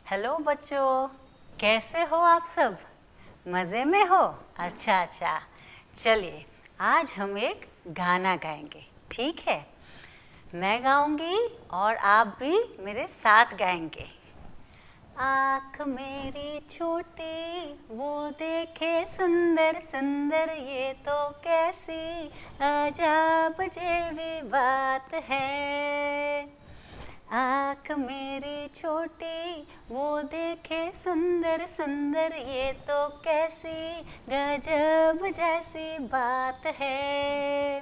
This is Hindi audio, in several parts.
हेलो बच्चों, कैसे हो आप सब? मज़े में हो? अच्छा, चलिए आज हम एक गाना गाएंगे, ठीक है? मैं गाऊंगी और आप भी मेरे साथ गाएंगे। आँख मेरी छोटी वो देखे सुंदर सुंदर, ये तो कैसी अजब जेवी बात है। आँख मेरी छोटी वो देखे सुंदर सुंदर, ये तो कैसी गजब जैसी बात है।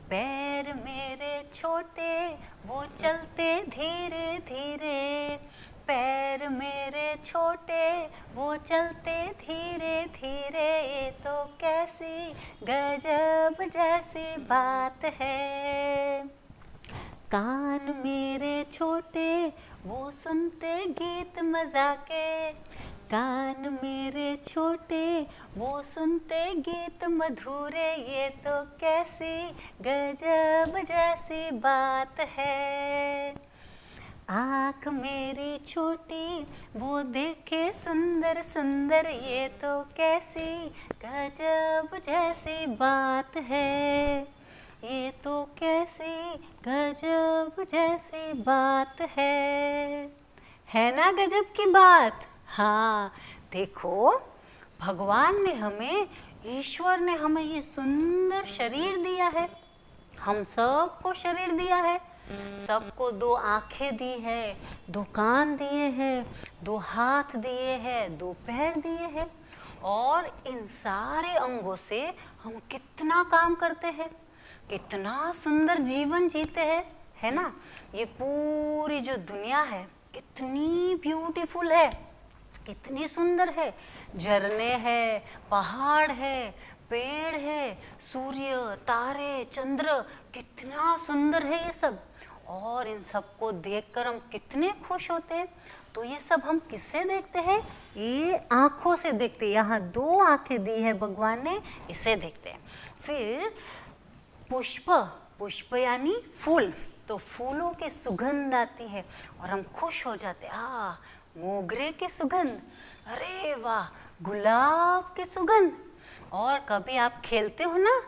पैर मेरे छोटे वो चलते धीरे धीरे, पैर मेरे छोटे वो चलते धीरे धीरे, ये तो कैसी गजब जैसी बात है। कान मेरे छोटे वो सुनते गीत मज़ा के, कान मेरे छोटे वो सुनते गीत मधुरे, ये तो कैसी गजब जैसी बात है। आँख मेरी छोटी वो देखे सुंदर सुंदर, ये तो कैसी गजब जैसी बात है, ये तो कैसी गजब जैसी बात है ना गजब की बात? हाँ, देखो भगवान ने हमें, ईश्वर ने हमें ये सुंदर शरीर दिया है, हम सबको शरीर दिया है, सबको दो आंखें दी है, दो कान दिए हैं, दो हाथ दिए हैं, दो पैर दिए हैं, और इन सारे अंगों से हम कितना काम करते हैं, कितना सुंदर जीवन जीते हैं, है ना? ये पूरी जो दुनिया है कितनी ब्यूटीफुल है, कितनी सुंदर है। झरने हैं, पहाड़ है, पेड़ है, सूर्य, तारे, चंद्र, कितना सुंदर है ये सब। और इन सबको देखकर हम कितने खुश होते हैं। तो ये सब हम किससे देखते हैं? ये आँखों से देखते हैं। यहाँ दो आँखें दी है भगवान ने, इसे देखते हैं। फिर पुष्प, पुष्प यानी फूल, तो फूलों की सुगंध आती है और हम खुश हो जाते हैं। मोगरे की सुगंध, अरे वाह, गुलाब की सुगंध। और कभी आप खेलते हो ना,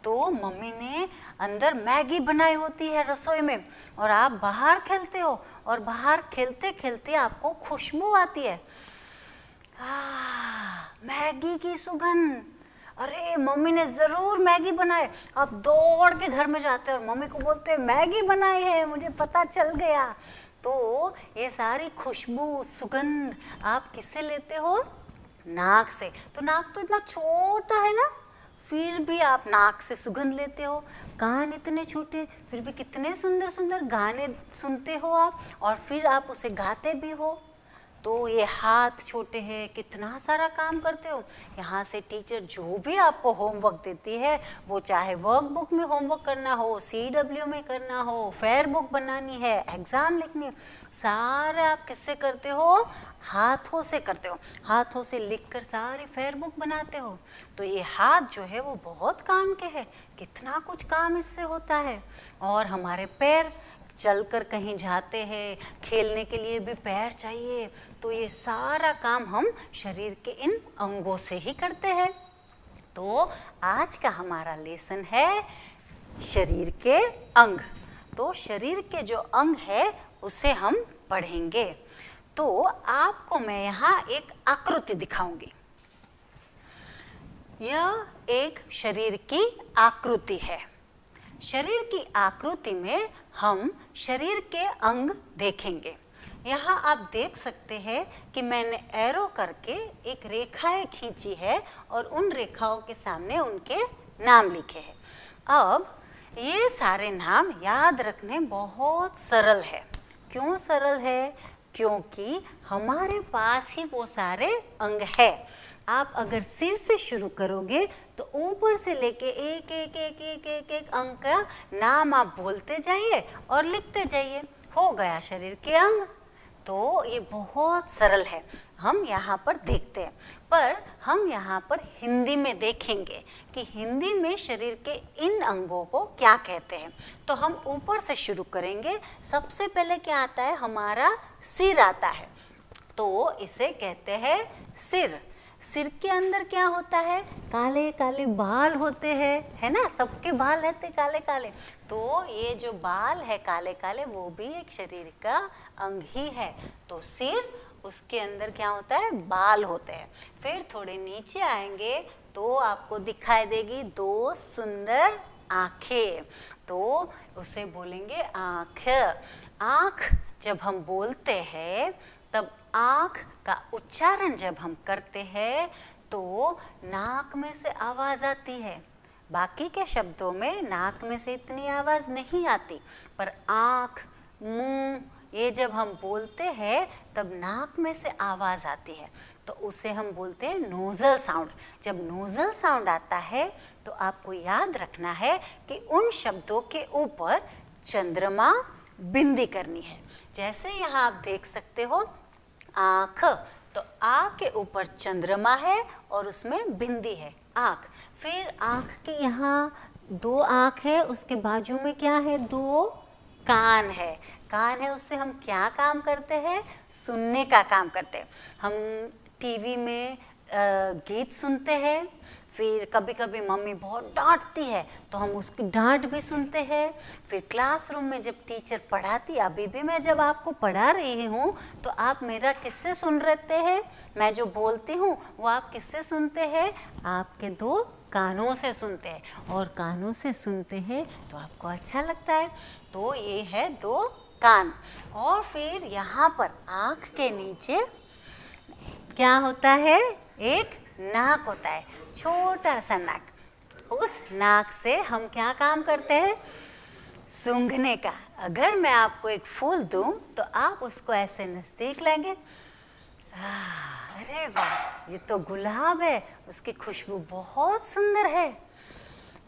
तो मम्मी ने अंदर मैगी बनाई होती है रसोई में, और आप बाहर खेलते हो, और बाहर खेलते खेलते आपको खुशबू आती है, मैगी की सुगंध। अरे मम्मी ने ज़रूर मैगी बनाए। आप दौड़ के घर में जाते हैं और मम्मी को बोलते हैं मैगी बनाई है, मुझे पता चल गया। तो ये सारी खुशबू, सुगंध आप किससे लेते हो? नाक से। तो नाक तो इतना छोटा है ना, फिर भी आप नाक से सुगंध लेते हो। कान इतने छोटे, फिर भी कितने सुंदर सुंदर गाने सुनते हो आप, और फिर आप उसे गाते भी हो। तो ये हाथ छोटे हैं, कितना सारा काम करते हो। यहाँ से टीचर जो भी आपको होमवर्क देती है, वो चाहे वर्कबुक में होमवर्क करना हो, CW में करना हो, फेयर बुक बनानी है, एग्ज़ाम लिखनी है, सारे आप किससे करते हो? हाथों से करते हो। हाथों से लिखकर सारी फेयर बुक बनाते हो। तो ये हाथ जो है वो बहुत काम के है, कितना कुछ काम इससे होता है। और हमारे पैर, चलकर कहीं जाते हैं, खेलने के लिए भी पैर चाहिए। तो ये सारा काम हम शरीर के इन अंगों से ही करते हैं। तो आज का हमारा लेसन है शरीर के अंग। तो शरीर के जो अंग है उसे हम पढ़ेंगे। तो आपको मैं यहाँ एक आकृति दिखाऊंगी। यह एक शरीर की आकृति है। शरीर की आकृति में हम शरीर के अंग देखेंगे। यहाँ आप देख सकते हैं कि मैंने एरो करके एक रेखाएं खींची है और उन रेखाओं के सामने उनके नाम लिखे हैं। अब ये सारे नाम याद रखने बहुत सरल है। क्यों सरल है? क्योंकि हमारे पास ही वो सारे अंग है। आप अगर सिर से शुरू करोगे तो ऊपर से लेके एक एक एक एक एक एक अंग का नाम आप बोलते जाइए और लिखते जाइए, हो गया शरीर के अंग। तो ये बहुत सरल है, हम यहाँ पर देखते हैं। पर हम यहाँ पर हिंदी में देखेंगे कि हिंदी में शरीर के इन अंगों को क्या कहते हैं। तो हम ऊपर से शुरू करेंगे। सबसे पहले क्या आता है? हमारा सिर आता है। तो इसे कहते हैं सिर। सिर के अंदर क्या होता है? काले काले बाल होते हैं, है ना, सबके बाल रहते काले काले। तो ये जो बाल है काले काले वो भी एक शरीर का अंग ही है। तो सिर, उसके अंदर क्या होता है? बाल होते हैं। फिर थोड़े नीचे आएंगे तो आपको दिखाई देगी दो सुंदर आंखें, तो उसे बोलेंगे आँख। आँख जब हम बोलते हैं तब आँख का उच्चारण जब हम करते हैं तो नाक में से आवाज़ आती है। बाकी के शब्दों में नाक में से इतनी आवाज़ नहीं आती, पर आँख, मुंह, ये जब हम बोलते हैं तब नाक में से आवाज़ आती है, तो उसे हम बोलते हैं नोज़ल साउंड। जब नोज़ल साउंड आता है तो आपको याद रखना है कि उन शब्दों के ऊपर चंद्रमा बिंदी करनी है। जैसे यहाँ आप देख सकते हो आँख, तो आ के ऊपर चंद्रमा है और उसमें बिंदी है, आँख। फिर आँख के यहाँ दो आँख है, उसके बाजू में क्या है? दो कान है। कान है, उससे हम क्या काम करते हैं? सुनने का काम करते हैं। हम टीवी में गीत सुनते हैं, फिर कभी कभी मम्मी बहुत डांटती है तो हम उसकी डांट भी सुनते हैं। फिर क्लासरूम में जब टीचर पढ़ाती, अभी भी मैं जब आपको पढ़ा रही हूँ तो आप मेरा किससे सुन रहे हैं? मैं जो बोलती हूँ वो आप किससे सुनते हैं? आपके दो कानों से सुनते हैं, और कानों से सुनते हैं तो आपको अच्छा लगता है। तो ये है दो कान। और फिर यहाँ पर आँख के नीचे क्या होता है? एक नाक होता है, छोटा सा नाक। उस नाक से हम क्या काम करते हैं? सूंघने का। अगर मैं आपको एक फूल दूं तो आप उसको ऐसे नज़दीक लेंगे, अरे वाह, ये तो गुलाब है, उसकी खुशबू बहुत सुंदर है।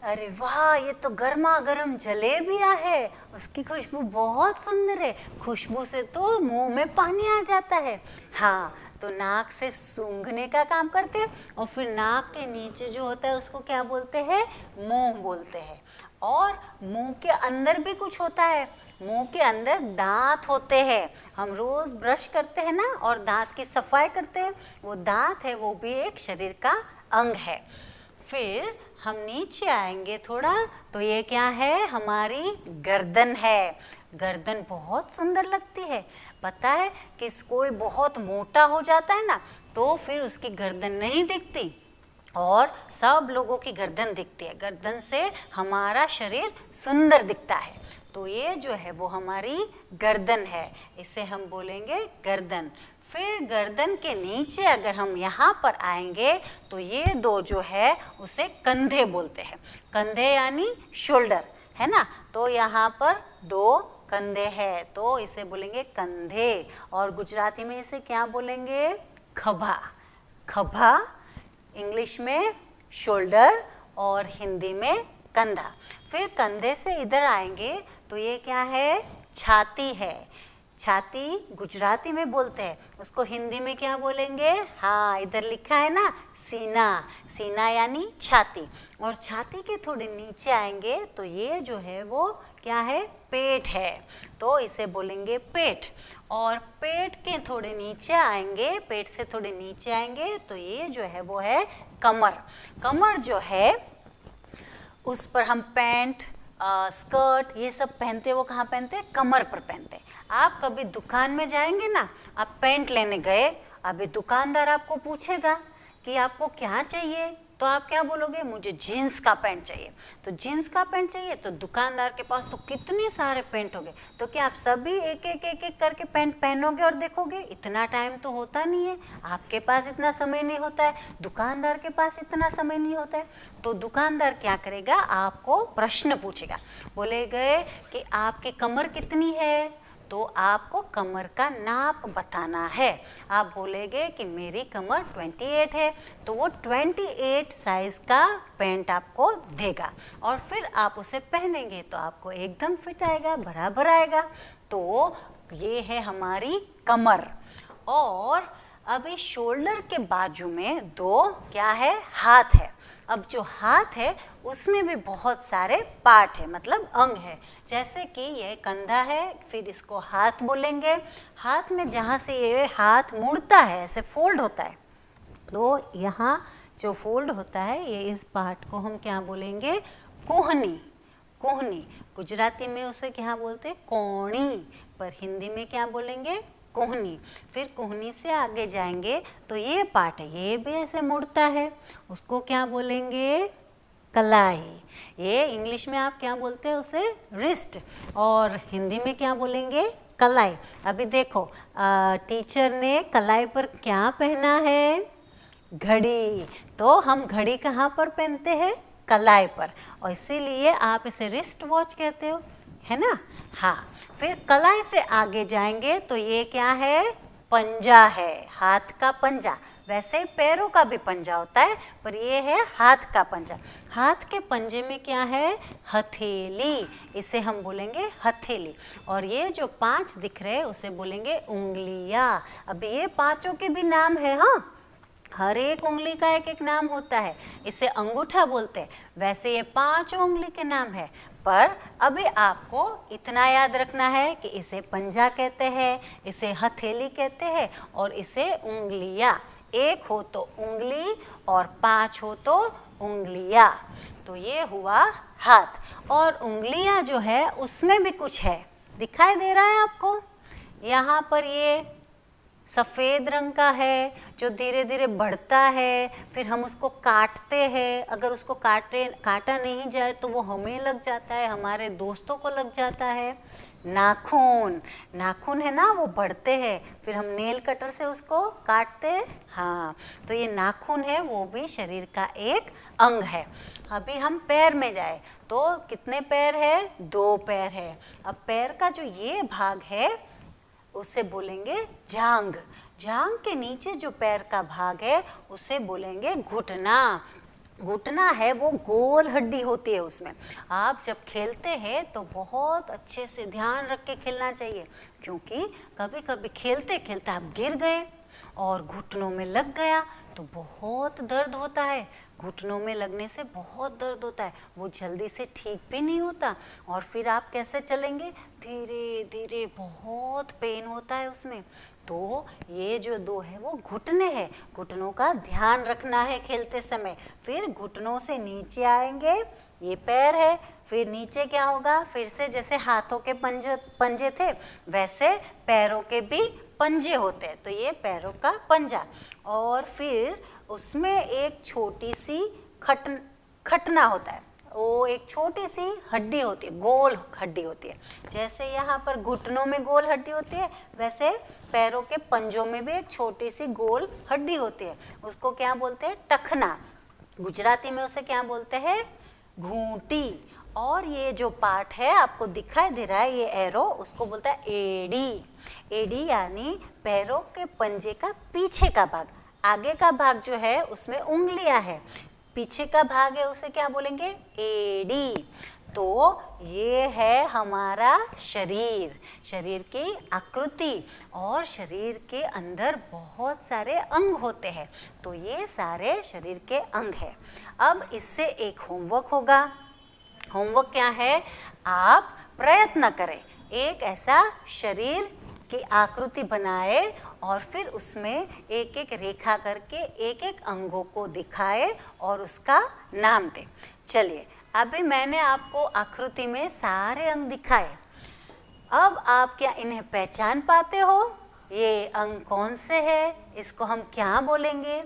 अरे वाह, ये तो गर्मा गर्म जलेबियाँ है, उसकी खुशबू बहुत सुंदर है। खुशबू से तो मुंह में पानी आ जाता है। हाँ, तो नाक से सूंघने का काम करते हैं। और फिर नाक के नीचे जो होता है उसको क्या बोलते हैं? मुंह बोलते हैं। और मुंह के अंदर भी कुछ होता है। मुंह के अंदर दांत होते हैं। हम रोज़ ब्रश करते हैं ना और दांत की सफाई करते हैं, वो दांत है, वो भी एक शरीर का अंग है। फिर हम नीचे आएंगे थोड़ा तो ये क्या है? हमारी गर्दन है। गर्दन बहुत सुंदर लगती है। पता है कि कोई बहुत मोटा हो जाता है ना तो फिर उसकी गर्दन नहीं दिखती और सब लोगों की गर्दन दिखती है। गर्दन से हमारा शरीर सुंदर दिखता है। तो ये जो है वो हमारी गर्दन है, इसे हम बोलेंगे गर्दन। फिर गर्दन के नीचे अगर हम यहाँ पर आएंगे तो ये दो जो है उसे कंधे बोलते हैं। कंधे यानी शोल्डर, है ना। तो यहाँ पर दो कंधे हैं तो इसे बोलेंगे कंधे। और गुजराती में इसे क्या बोलेंगे? खभा। खभा इंग्लिश में शोल्डर और हिंदी में कंधा। फिर कंधे से इधर आएंगे तो ये क्या है? छाती है। छाती गुजराती में बोलते हैं, उसको हिंदी में क्या बोलेंगे? हाँ, इधर लिखा है ना, सीना। सीना यानी छाती। और छाती के थोड़े नीचे आएंगे तो ये जो है वो क्या है? पेट है, तो इसे बोलेंगे पेट। और पेट के थोड़े नीचे आएंगे, पेट से थोड़े नीचे आएंगे तो ये जो है वो है कमर। कमर जो है उस पर हम पैंट, स्कर्ट ये सब पहनते हैं। वो कहाँ पहनते हैं? कमर पर पहनते हैं। आप कभी दुकान में जाएंगे ना, आप पैंट लेने गए, अभी दुकानदार आपको पूछेगा कि आपको क्या चाहिए, तो आप क्या बोलोगे? मुझे जीन्स का पैंट चाहिए। तो जीन्स का पैंट चाहिए तो दुकानदार के पास तो कितने सारे पैंट होंगे, तो क्या आप सभी एक एक करके पैंट पहनोगे और देखोगे? इतना टाइम तो होता नहीं है, आपके पास इतना समय नहीं होता है, दुकानदार के पास इतना समय नहीं होता है। तो दुकानदार क्या करेगा? आपको प्रश्न पूछेगा, बोलेगा कि आपकी कमर कितनी है, तो आपको कमर का नाप बताना है। आप बोलेंगे कि मेरी कमर 28 है, तो वो 28 साइज का पैंट आपको देगा और फिर आप उसे पहनेंगे तो आपको एकदम फिट आएगा, बराबर आएगा। तो ये है हमारी कमर। और अब इस शोल्डर के बाजू में दो क्या है, हाथ है। अब जो हाथ है उसमें भी बहुत सारे पार्ट है, मतलब अंग है। जैसे कि ये कंधा है, फिर इसको हाथ बोलेंगे। हाथ में जहाँ से ये हाथ मुड़ता है, ऐसे फोल्ड होता है, तो यहाँ जो फोल्ड होता है ये इस पार्ट को हम क्या बोलेंगे, कोहनी। कोहनी गुजराती में उसे क्या बोलते हैं, कोणी, पर हिंदी में क्या बोलेंगे, कोहनी। फिर कोहनी से आगे जाएंगे तो ये पार्ट है, ये भी ऐसे मुड़ता है, उसको क्या बोलेंगे, कलाई। ये इंग्लिश में आप क्या बोलते हैं उसे, रिस्ट, और हिंदी में क्या बोलेंगे, कलाई। अभी देखो टीचर ने कलाई पर क्या पहना है, घड़ी। तो हम घड़ी कहाँ पर पहनते हैं, कलाई पर, और इसीलिए आप इसे रिस्ट वॉच कहते हो, है ना। हाँ, फिर कलाई से आगे जाएंगे तो ये क्या है, पंजा है, हाथ का पंजा। वैसे ही पैरों का भी पंजा होता है, पर ये है हाथ का पंजा। हाथ के पंजे में क्या है, हथेली, इसे हम बोलेंगे हथेली। और ये जो 5 दिख रहे हैं उसे बोलेंगे उंगलियां। अभी ये पांचों के भी नाम है, हाँ, हर एक उंगली का एक एक नाम होता है, इसे अंगूठा बोलते हैं। वैसे ये 5 उंगली के नाम है, पर अभी आपको इतना याद रखना है कि इसे पंजा कहते हैं, इसे हथेली कहते हैं, और इसे उंगलियां। 1 हो तो उंगली और 5 हो तो उंगलियां। तो ये हुआ हाथ। और उंगलियां जो है उसमें भी कुछ है, दिखाई दे रहा है आपको, यहाँ पर ये सफ़ेद रंग का है जो धीरे धीरे बढ़ता है, फिर हम उसको काटते हैं। अगर उसको काटा नहीं जाए तो वो हमें लग जाता है, हमारे दोस्तों को लग जाता है। नाखून, नाखून है ना, वो बढ़ते हैं, फिर हम नेल कटर से उसको काटते हैं। हाँ, तो ये नाखून है, वो भी शरीर का एक अंग है। अभी हम पैर में जाए तो कितने पैर है, 2 पैर है। अब पैर का जो ये भाग है उसे बोलेंगे जांघ। जांघ के नीचे जो पैर का भाग है उसे बोलेंगे घुटना। घुटना है वो गोल हड्डी होती है उसमें। आप जब खेलते हैं तो बहुत अच्छे से ध्यान रख के खेलना चाहिए, क्योंकि कभी कभी खेलते खेलते आप गिर गए और घुटनों में लग गया तो बहुत दर्द होता है। घुटनों में लगने से बहुत दर्द होता है, वो जल्दी से ठीक भी नहीं होता, और फिर आप कैसे चलेंगे, धीरे धीरे, बहुत पेन होता है उसमें। तो ये जो 2 है वो घुटने हैं, घुटनों का ध्यान रखना है खेलते समय। फिर घुटनों से नीचे आएंगे, ये पैर है, फिर नीचे क्या होगा, फिर से जैसे हाथों के पंजे थे वैसे पैरों के भी पंजे होते हैं, तो ये पैरों का पंजा। और फिर उसमें एक छोटी सी खटना होता है, वो एक छोटी सी हड्डी होती है, गोल हड्डी होती है। जैसे यहाँ पर घुटनों में गोल हड्डी होती है, वैसे पैरों के पंजों में भी एक छोटी सी गोल हड्डी होती है, उसको क्या बोलते हैं, टखना। गुजराती में उसे क्या बोलते हैं, घूंटी। और ये जो पार्ट है आपको दिखाई दे रहा है, ये एरो, उसको बोलता है एड़ी। एड़ी यानी पैरों के पंजे का पीछे का भाग। आगे का भाग जो है उसमें उंगलियां है, पीछे का भाग है उसे क्या बोलेंगे, एड़ी। तो ये है हमारा शरीर, शरीर की आकृति, और शरीर के अंदर बहुत सारे अंग होते हैं। तो ये सारे शरीर के अंग हैं। अब इससे एक होमवर्क होगा। होमवर्क क्या है, आप प्रयत्न करें, एक ऐसा शरीर की आकृति बनाए और फिर उसमें एक एक रेखा करके एक एक अंगों को दिखाए और उसका नाम दें। चलिए, अभी मैंने आपको आकृति में सारे अंग दिखाए। अब आप क्या इन्हें पहचान पाते हो, ये अंग कौन से है, इसको हम क्या बोलेंगे?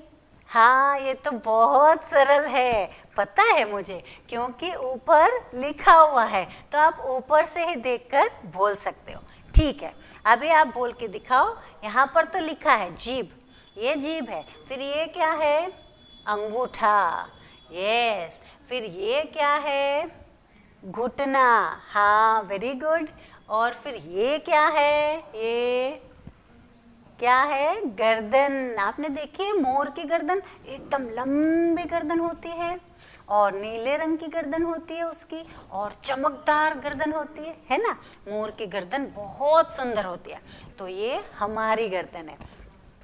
हाँ, ये तो बहुत सरल है, पता है मुझे, क्योंकि ऊपर लिखा हुआ है, तो आप ऊपर से ही देखकर बोल सकते हो। ठीक है, अभी आप बोल के दिखाओ। यहाँ पर तो लिखा है जीभ, ये जीभ है। फिर ये क्या है, अंगूठा, यस। फिर ये क्या है, घुटना, हाँ, वेरी गुड। और फिर ये क्या है, ये क्या है, गर्दन। आपने देखी है मोर की गर्दन, एकदम लंबी गर्दन होती है, और नीले रंग की गर्दन होती है उसकी, और चमकदार गर्दन होती है ना। मोर की गर्दन बहुत सुंदर होती है, तो ये हमारी गर्दन है।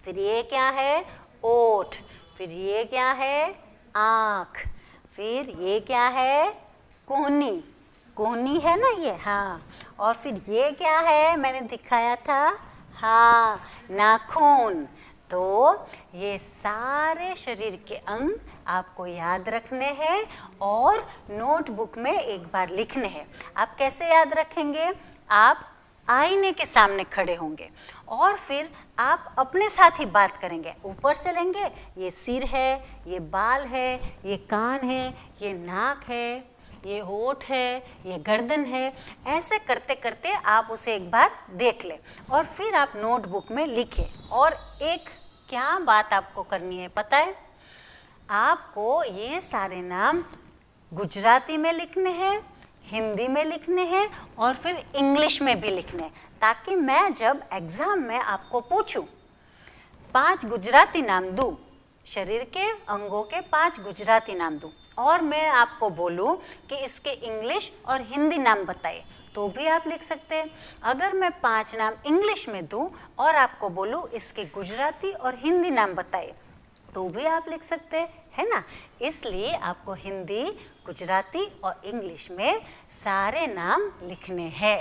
फिर ये क्या है? ओठ। फिर ये क्या है? आँख। फिर ये क्या है? कोहनी। कोहनी है ना ये, हाँ। और फिर ये क्या है? मैंने दिखाया था, हाँ, नाखून। तो ये सारे शरीर के अंग आपको याद रखने हैं और नोटबुक में एक बार लिखने हैं। आप कैसे याद रखेंगे? आप आईने के सामने खड़े होंगे और फिर आप अपने साथ ही बात करेंगे। ऊपर से लेंगे, ये सिर है, ये बाल है, ये कान है, ये नाक है, ये होठ है, ये गर्दन है। ऐसे करते करते आप उसे एक बार देख लें और फिर आप नोटबुक में लिखें। और एक क्या बात आपको करनी है पता है? आपको ये सारे नाम गुजराती में लिखने हैं, हिंदी में लिखने हैं और फिर इंग्लिश में भी लिखने हैं, ताकि मैं जब एग्ज़ाम में आपको पूछूं, 5 गुजराती नाम दूं, शरीर के अंगों के 5 गुजराती नाम दूं और मैं आपको बोलूं कि इसके इंग्लिश और हिंदी नाम बताइए, तो भी आप लिख सकते हैं। अगर मैं 5 नाम इंग्लिश में दूं और आपको बोलूं इसके गुजराती और हिंदी नाम बताइए, तो भी आप लिख सकते हैं, है ना। इसलिए आपको हिंदी, गुजराती और इंग्लिश में सारे नाम लिखने हैं।